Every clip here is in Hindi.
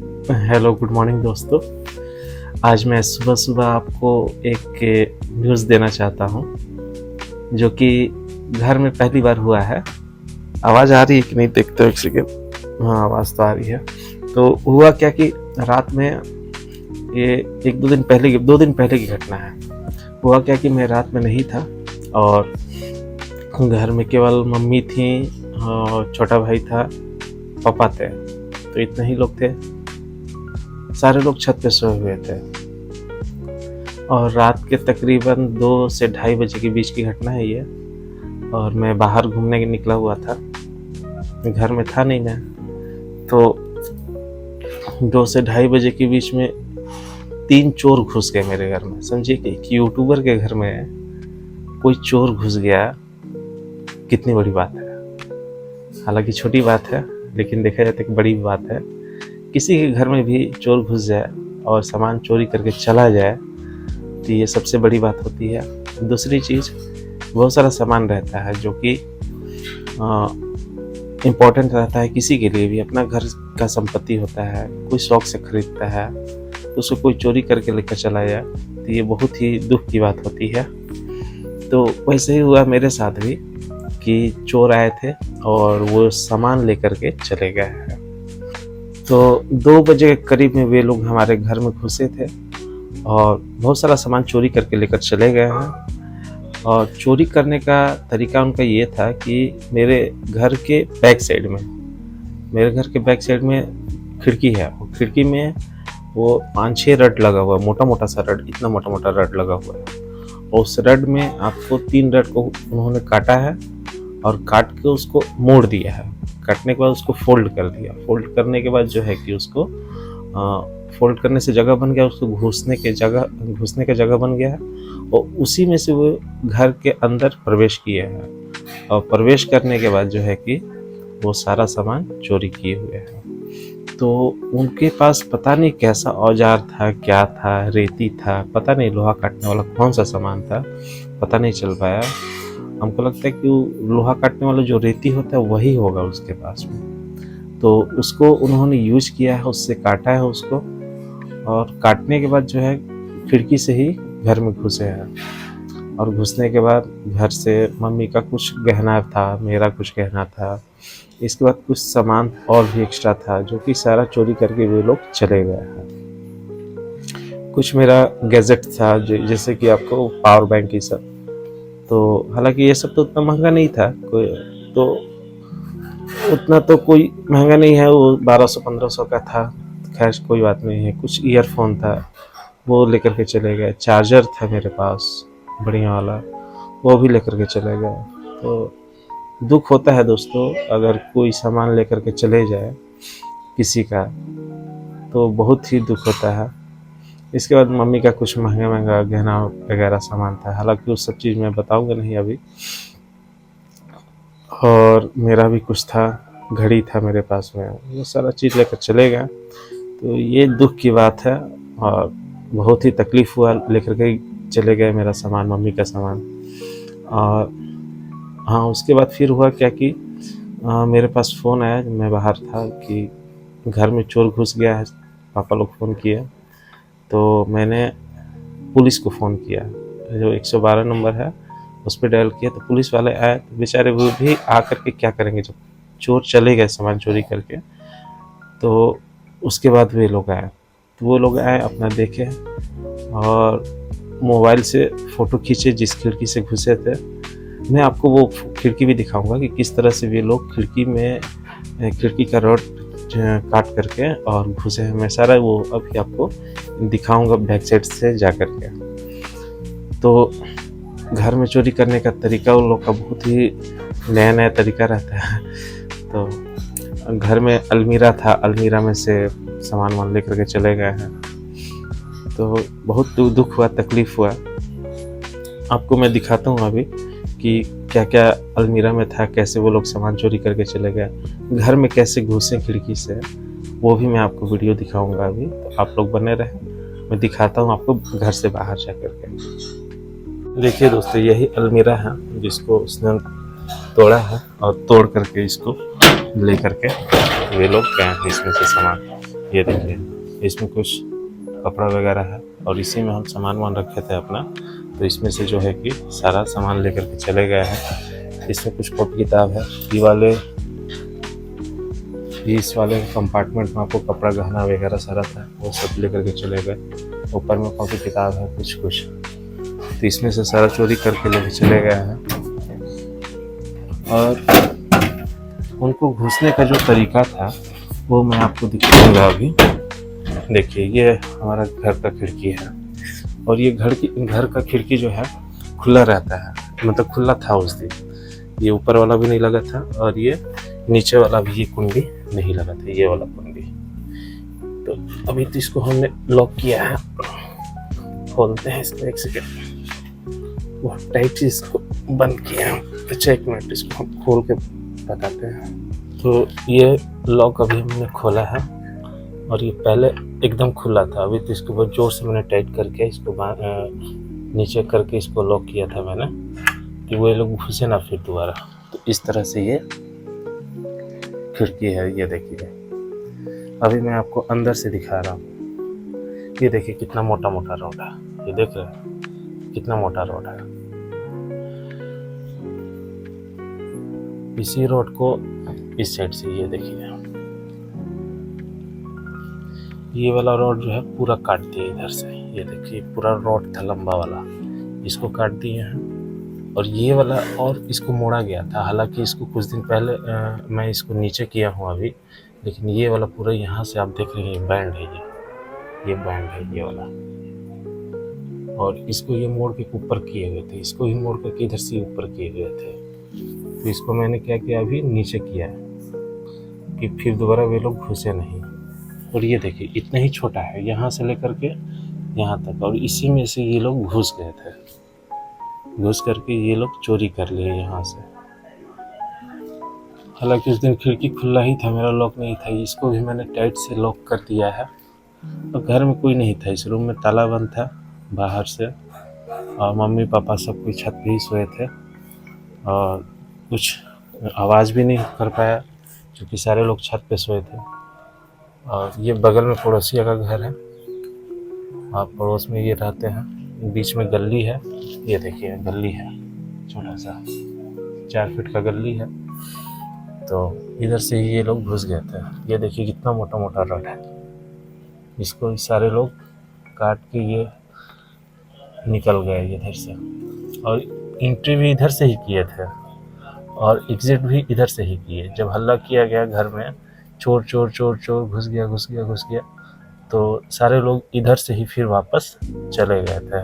हेलो, गुड मॉर्निंग दोस्तों। आज मैं सुबह-सुबह आपको एक न्यूज़ देना चाहता हूँ, जो कि घर में पहली बार हुआ है। आवाज़ आ रही है कि नहीं देखते हो एक सेकंड। हाँ, आवाज़ तो आ रही है। तो हुआ क्या कि रात में ये 2 दिन पहले की घटना है। हुआ क्या कि मैं रात में नहीं था और घर में केवल मम्मी थीं और छोटा भाई था, पापा थे। तो इतने ही लोग थे। सारे लोग छत पे सोए हुए थे और रात के तकरीबन 2 से ढाई बजे के बीच की घटना है ये। और मैं बाहर घूमने निकला हुआ था, घर में था नहीं मैं। तो 2 से ढाई बजे के बीच में 3 चोर घुस गए मेरे घर में। समझिए कि यूट्यूबर के घर में कोई चोर घुस गया, कितनी बड़ी बात है। हालांकि छोटी बात है, लेकिन देखा जाए तो एक बड़ी बात है। किसी के घर में भी चोर घुस जाए और सामान चोरी करके चला जाए तो ये सबसे बड़ी बात होती है। दूसरी चीज़, बहुत सारा सामान रहता है जो कि इम्पोर्टेंट रहता है। किसी के लिए भी अपना घर का संपत्ति होता है, कोई शौक से खरीदता है, तो उसको कोई चोरी करके लेकर चला जाए तो ये बहुत ही दुख की बात होती है। तो वैसे ही हुआ मेरे साथ भी कि चोर आए थे और वो सामान लेकर के चले गए हैं। तो 2 बजे के करीब में वे लोग हमारे घर में घुसे थे और बहुत सारा सामान चोरी करके लेकर चले गए हैं। और चोरी करने का तरीका उनका ये था कि मेरे घर के बैक साइड में खिड़की है। वो खिड़की में वो 5-6 रड लगा हुआ है, मोटा-मोटा सा रड, इतना मोटा-मोटा रड लगा हुआ है। और उस रड में आपको 3 रड को उन्होंने काटा है और काट के उसको मोड़ दिया है। काटने के बाद उसको फोल्ड कर दिया। फोल्ड करने के बाद जो है कि उसको फोल्ड करने से जगह बन गया, उसको घुसने का जगह बन गया है। और उसी में से वो घर के अंदर प्रवेश किए हैं और प्रवेश करने के बाद जो है कि वो सारा सामान चोरी किए हुए हैं। तो उनके पास पता नहीं कैसा औजार था, क्या था, रेती था, पता नहीं, लोहा काटने वाला कौन सा सामान था, पता नहीं चल पाया। हमको लगता है कि लोहा काटने वाला जो रेती होता है वही होगा उसके पास में। तो उसको उन्होंने यूज़ किया है, उससे काटा है उसको। और काटने के बाद जो है खिड़की से ही घर में घुसे हैं। और घुसने के बाद घर से मम्मी का कुछ गहना था, मेरा कुछ गहना था, इसके बाद कुछ सामान और भी एक्स्ट्रा था जो कि सारा चोरी करके वे लोग चले गए हैं। कुछ मेरा गैजेट था जैसे कि आपको पावर बैंक ये सब। तो हालांकि ये सब तो उतना महंगा नहीं था, कोई तो उतना तो कोई महंगा नहीं है, वो 1200-1500 का था। खैर कोई बात नहीं है। कुछ ईयरफोन था, वो लेकर के चले गए। चार्जर था मेरे पास बढ़िया वाला, वो भी लेकर के चले गए। तो दुख होता है दोस्तों, अगर कोई सामान लेकर के चले जाए किसी का, तो बहुत ही दुख होता है। इसके बाद मम्मी का कुछ महंगा गहना वगैरह सामान था, हालांकि उस सब चीज़ मैं बताऊंगा नहीं अभी। और मेरा भी कुछ था, घड़ी था मेरे पास में, वो सारा चीज़ लेकर चले गए। तो ये दुख की बात है और बहुत ही तकलीफ़ हुआ, लेकर के चले गए मेरा सामान, मम्मी का सामान। और हाँ, उसके बाद फिर हुआ क्या कि मेरे पास फ़ोन आया, मैं बाहर था, कि घर में चोर घुस गया है। पापा लोग फ़ोन किए तो मैंने पुलिस को फ़ोन किया, जो 112 नंबर है उस पर डायल किया। तो पुलिस वाले आए, तो बेचारे वो भी आकर के क्या करेंगे, जब चोर चले गए सामान चोरी करके। तो उसके बाद वे लोग आए, तो वो लोग आए, अपना देखे और मोबाइल से फ़ोटो खींचे जिस खिड़की से घुसे थे। मैं आपको वो खिड़की भी दिखाऊंगा कि किस तरह से वे लोग खिड़की का रॉड काट करके और घुसे हैं। मैं सारा वो अभी आपको दिखाऊंगा बैक साइड से जा कर के। तो घर में चोरी करने का तरीका उन लोग का बहुत ही नया तरीका रहता है। तो घर में अलमीरा था, अलमीरा में से सामान लेकर के चले गए हैं। तो बहुत दुख हुआ, तकलीफ़ हुआ। आपको मैं दिखाता हूँ अभी कि क्या क्या अलमीरा में था, कैसे वो लोग सामान चोरी करके चले गए, घर में कैसे घुसे खिड़की से, वो भी मैं आपको वीडियो दिखाऊंगा अभी। तो आप लोग बने रहे, मैं दिखाता हूँ आपको घर से बाहर जा कर के। देखिए दोस्तों, यही अलमीरा है जिसको उसने तोड़ा है और तोड़ करके इसको ले करके वे लोग गए हैं इसमें से सामान। ये देखिए, इसमें कुछ कपड़ा वगैरह है और इसी में हम सामान वामान रखे थे अपना, तो इसमें से जो है कि सारा सामान लेकर के चले गए हैं। इसमें कुछ कॉपी किताब है, इस वाले कंपार्टमेंट में आपको कपड़ा गहना वगैरह सारा था, वो सब लेकर के चले गए। ऊपर में कॉपी किताब है कुछ, तो इसमें से सारा चोरी करके लेके चले गए हैं। और उनको घुसने का जो तरीका था वो मैं आपको दिखाऊंगा अभी। देखिए, ये हमारा घर का खिड़की है और ये घर का खिड़की जो है खुला रहता है, मतलब खुला था उस दिन। ये ऊपर वाला भी नहीं लगा था और ये नीचे वाला भी, ये कुंडी नहीं लगा था, ये वाला कुंडी। तो अभी तो इसको हमने लॉक किया है, खोलते हैं इसको। एक सेकेंड, बहुत टाइट से इसको बंद किया है। अच्छा, 1 मिनट, इसको हम खोल के बताते हैं। तो ये लॉक अभी हमने खोला है और ये पहले एकदम खुला था, अभी तो इसको बहुत जोर से मैंने टाइट करके इसको नीचे करके इसको लॉक किया था मैंने, कि वो लोग घुसे ना फिर दोबारा। तो इस तरह से ये खिड़की है। ये देखिए, अभी मैं आपको अंदर से दिखा रहा हूँ। ये देखिए कितना मोटा मोटा रोड है, ये देख रहे हैं कितना मोटा रोड है। इसी रोड को इस साइड से, ये देखिए, ये वाला रोड जो है पूरा काट दिया इधर से। ये देखिए पूरा रोड था लंबा वाला, इसको काट दिए हैं। और ये वाला और इसको मोड़ा गया था, हालांकि इसको कुछ दिन पहले मैं इसको नीचे किया हूँ अभी, लेकिन ये वाला पूरा यहाँ से आप देख रहे हैं बैंड है, ये बैंड है ये वाला। और इसको ये मोड़ के ऊपर किए हुए थे, इसको ही मोड़ करके इधर से ऊपर किए हुए थे। तो इसको मैंने क्या किया, अभी नीचे किया है कि फिर दोबारा वे लोग घुसे नहीं। और ये देखिए इतना ही छोटा है, यहाँ से लेकर के यहाँ तक, और इसी में से ये लोग घुस गए थे। घुस करके ये लोग चोरी कर लिए यहाँ से। हालांकि उस दिन खिड़की खुला ही था, मेरा लॉक नहीं था। इसको भी मैंने टाइट से लॉक कर दिया है। और घर में कोई नहीं था, इस रूम में ताला बंद था बाहर से, और मम्मी पापा सब कोई छत पे ही सोए थे और कुछ आवाज़ भी नहीं कर पाया क्योंकि सारे लोग छत पे सोए थे। और ये बगल में पड़ोसिया का घर है और पड़ोस में ये रहते हैं। बीच में गली है, ये देखिए गली है, छोटा सा 4 फीट का गली है। तो इधर से ही ये लोग घुस गए थे। ये देखिए कितना मोटा मोटा रोड है, इसको सारे लोग काट के ये निकल गए इधर से। और एंट्री भी इधर से ही किए थे और एग्जिट भी इधर से ही किए। जब हल्ला किया गया घर में, चोर चोर चोर चोर, घुस गया, तो सारे लोग इधर से ही फिर वापस चले गए थे।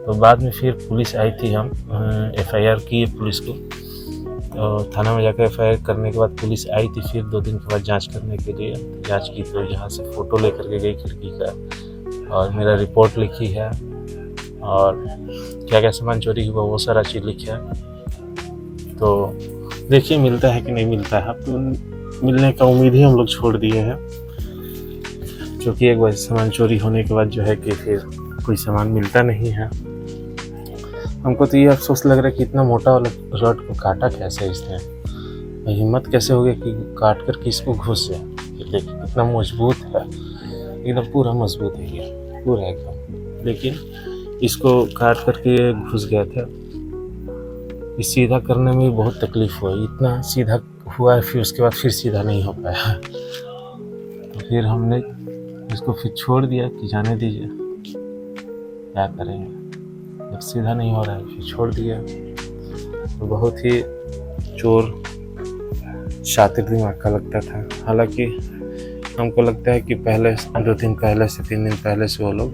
तो बाद में फिर पुलिस आई थी, हम FIR किए पुलिस को। तो थाना में जाकर FIR करने के बाद पुलिस आई थी फिर 2 दिन के बाद जांच करने के लिए। जांच की तो यहाँ से फ़ोटो लेकर के गई खिड़की का, और मेरा रिपोर्ट लिखी है, और क्या क्या सामान चोरी हुआ वो सारा चीज़ लिखा है। तो देखिए मिलता है कि नहीं मिलता है। अब तो मिलने का उम्मीद ही हम लोग छोड़ दिए हैं, क्योंकि एक बार सामान चोरी होने के बाद जो है कि फिर कोई सामान मिलता नहीं है। हमको तो ये अफसोस लग रहा है कि इतना मोटा वाला रॉड को काटा कैसे इसने, हिम्मत कैसे हो गई कि काट कर इसको घुस जाए। देखिए कितना मजबूत है, एकदम पूरा मजबूत है ये, पूरा एकदम। लेकिन इसको काट करके घुस गया था। इस सीधा करने में भी बहुत तकलीफ हुआ, इतना सीधा हुआ है, फिर उसके बाद फिर सीधा नहीं हो पाया। तो फिर हमने इसको फिर छोड़ दिया कि जाने दीजिए, क्या करेंगे, जब सीधा नहीं हो रहा है फिर छोड़ दिया। तो बहुत ही चोर शातिर दिमाग का लगता था। हालांकि हमको लगता है कि पहले 2 दिन पहले से 3 दिन पहले से वो लोग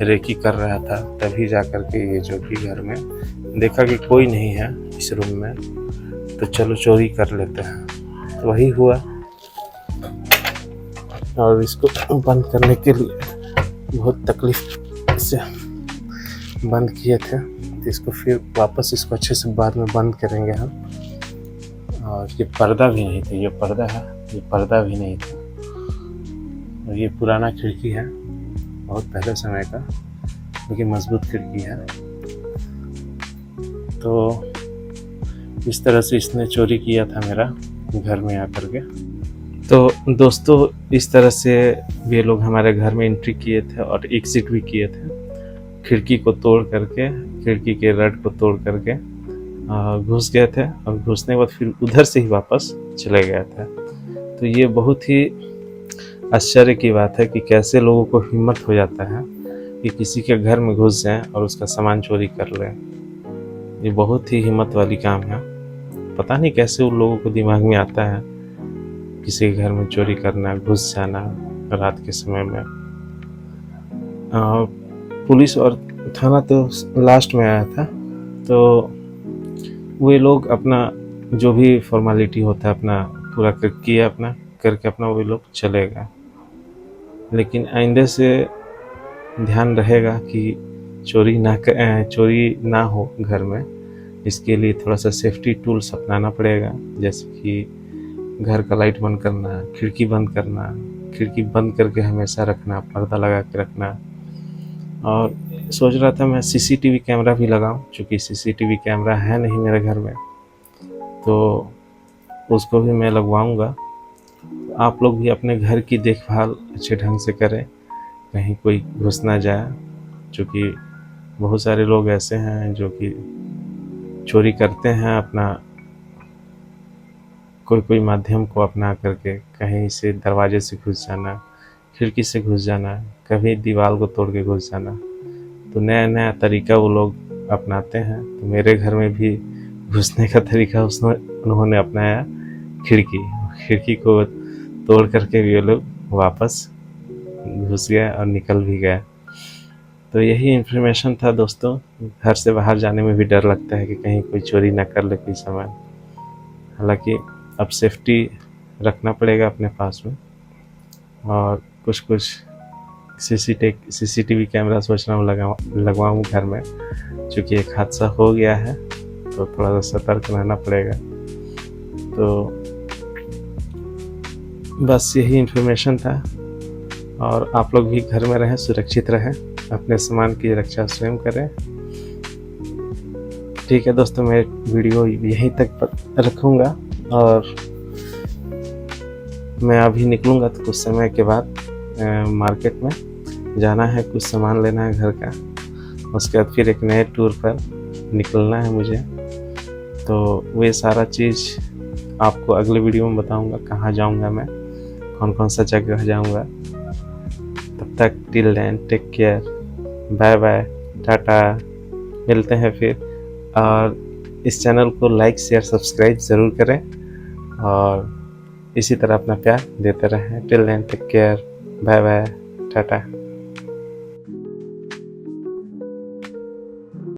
रेकी कर रहा था, तभी जा कर के ये जो कि घर में देखा कि कोई नहीं है इस रूम में, तो चलो चोरी कर लेते हैं। तो वही हुआ, और इसको बंद करने के लिए बहुत तकलीफ से बंद किए थे। तो इसको फिर वापस इसको अच्छे से बाद में बंद करेंगे हम। और ये पर्दा भी नहीं था, ये पर्दा है, ये पर्दा भी नहीं था। और ये पुराना खिड़की है, बहुत पहले समय का, लेकिन मजबूत खिड़की है। तो इस तरह से इसने चोरी किया था मेरा घर में आकर के। तो दोस्तों इस तरह से ये लोग हमारे घर में एंट्री किए थे और एग्जिट भी किए थे। खिड़की को तोड़ करके, खिड़की के रड को तोड़ करके घुस गए थे और घुसने के बाद फिर उधर से ही वापस चले गए थे। तो ये बहुत ही आश्चर्य की बात है कि कैसे लोगों को हिम्मत हो जाता है कि किसी के घर में घुस जाएं और उसका सामान चोरी कर लें। ये बहुत ही हिम्मत वाली काम है। पता नहीं कैसे उन लोगों को दिमाग में आता है किसी के घर में चोरी करना, घुस जाना रात के समय में। पुलिस और थाना तो लास्ट में आया था, तो वे लोग अपना जो भी फॉर्मेलिटी होता है अपना पूरा किया, अपना करके अपना वे लोग चले गए। लेकिन आइंदे से ध्यान रहेगा कि चोरी ना हो घर में। इसके लिए थोड़ा सा सेफ्टी टूल्स अपनाना पड़ेगा, जैसे कि घर का लाइट बंद करना, खिड़की बंद करना, खिड़की बंद करके हमेशा रखना, पर्दा लगा के रखना। और सोच रहा था मैं सीसीटीवी कैमरा भी लगाऊं, क्योंकि सीसीटीवी कैमरा है नहीं मेरे घर में, तो उसको भी मैं लगवाऊंगा। आप लोग भी अपने घर की देखभाल अच्छे ढंग से करें, कहीं कोई घुस ना जाए, क्योंकि बहुत सारे लोग ऐसे हैं जो कि चोरी करते हैं अपना कोई माध्यम को अपना करके। कहीं से दरवाजे से घुस जाना, खिड़की से घुस जाना, कभी दीवार को तोड़ के घुस जाना। तो नया नया तरीका वो लोग अपनाते हैं। तो मेरे घर में भी घुसने का तरीका उन्होंने अपनाया, खिड़की को तोड़ करके भी वो लोग वापस घुस गए और निकल भी गए। तो यही इन्फॉर्मेशन था दोस्तों। घर से बाहर जाने में भी डर लगता है कि कहीं कोई चोरी ना कर ले कोई सामान। हालांकि अब सेफ्टी रखना पड़ेगा अपने पास में, और कुछ सीसीटीवी कैमरा सोच रहा हूँ लगवाऊँ घर में, क्योंकि एक हादसा हो गया है तो थोड़ा सा सतर्क रहना पड़ेगा। तो बस यही इन्फॉर्मेशन था। और आप लोग भी घर में रहें, सुरक्षित रहें, अपने सामान की रक्षा स्वयं करें। ठीक है दोस्तों, मैं वीडियो यहीं तक रखूँगा और मैं अभी निकलूँगा तो कुछ समय के बाद मार्केट में जाना है, कुछ सामान लेना है घर का। उसके बाद फिर एक नए टूर पर निकलना है मुझे। तो वे सारा चीज़ आपको अगले वीडियो में बताऊँगा, कहाँ जाऊँगा मैं, कौन सा जगह जाऊँगा। तब तक till then take care, bye bye, tata, मिलते हैं फिर। और इस चैनल को लाइक शेयर सब्सक्राइब ज़रूर करें और इसी तरह अपना प्यार देते रहें। Till then take care, bye bye, Tata.